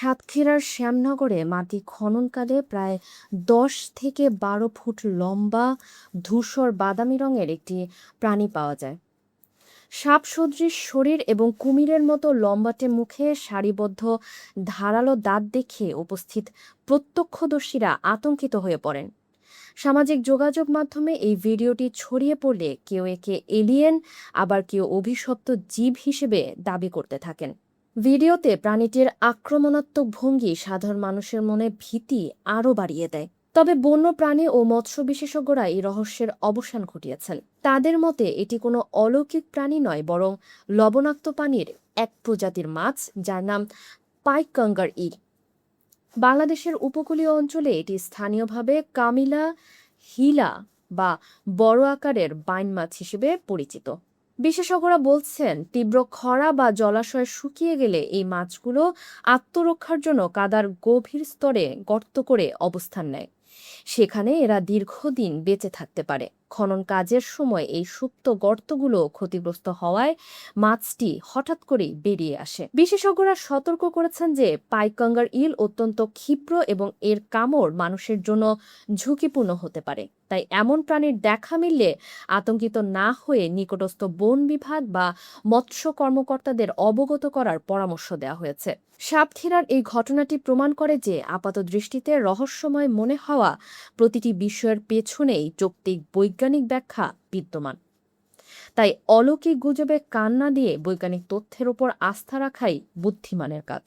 সাতক্ষীরার শ্যামনগরে মাটি খননকালে প্রায় 10 থেকে 12 ফুট লম্বা ধূসর বাদামি রঙের একটি প্রাণী পাওয়া যায়। সাপ সদৃশ শরীর এবং কুমিরের মতো লম্বাটে মুখে সারিবদ্ধ ধারালো দাঁত দেখে উপস্থিত প্রত্যক্ষদর্শীরা আতঙ্কিত হয়ে পড়েন। সামাজিক যোগাযোগ মাধ্যমে এই ভিডিওটি ছড়িয়ে পড়লে কেউ একে এলিয়েন, আবার কেউ অভিশপ্ত জীব হিসেবে দাবি করতে থাকেন। ভিডিওতে প্রাণীটির আক্রমণাত্মক ভঙ্গি সাধারণ মানুষের মনে ভীতি আরও বাড়িয়ে দেয়। তবে বন্য প্রাণী ও মৎস্য বিশেষজ্ঞরা এই রহস্যের অবসান ঘটিয়েছেন। তাদের মতে এটি কোনো অলৌকিক প্রাণী নয়, বরং লবণাক্ত পানির এক প্রজাতির মাছ, যার নাম পাইকঙ্গার ইল। বাংলাদেশের উপকূলীয় অঞ্চলে এটি স্থানীয়ভাবে কামিলা হিলা বা বড় আকারের বাইন মাছ হিসেবে পরিচিত। বিশেষজ্ঞরা বলছেন, তীব্র খরা বা জলাশয় শুকিয়ে গেলে এই মাছগুলো আত্মরক্ষার জন্য কাদার গভীর স্তরে গর্ত করে অবস্থান নেয়। সেখানে এরা দীর্ঘদিন বেঁচে থাকতে পারে। খনন কাজের সময় এই সুপ্ত গর্তগুলো ক্ষতিগ্রস্ত হওয়ায় মাছটি হঠাৎ করেই বেরিয়ে আসে। বিশেষজ্ঞরা সতর্ক করেছেন যে পাইকঙ্গার ইল অত্যন্ত ক্ষিপ্র এবং এর কামড় মানুষের জন্য ঝুঁকিপূর্ণ হতে পারে। তাই এমন প্রাণীর দেখা মিললে আতঙ্কিত না হয়ে নিকটস্থ বন বিভাগ বা মৎস্য কর্মকর্তাদের অবগত করার পরামর্শ দেওয়া হয়েছে। সাতক্ষীরার এই ঘটনাটি প্রমাণ করে যে আপাতদৃষ্টিতে রহস্যময় মনে হওয়া প্রতিটি বিষয়ের পেছনেই যৌক্তিক বৈজ্ঞানিক ব্যাখ্যা বিদ্যমান। তাই অলৌকিক গুজবে কান না দিয়ে বৈজ্ঞানিক তথ্যের ওপর আস্থা রাখাই বুদ্ধিমানের কাজ।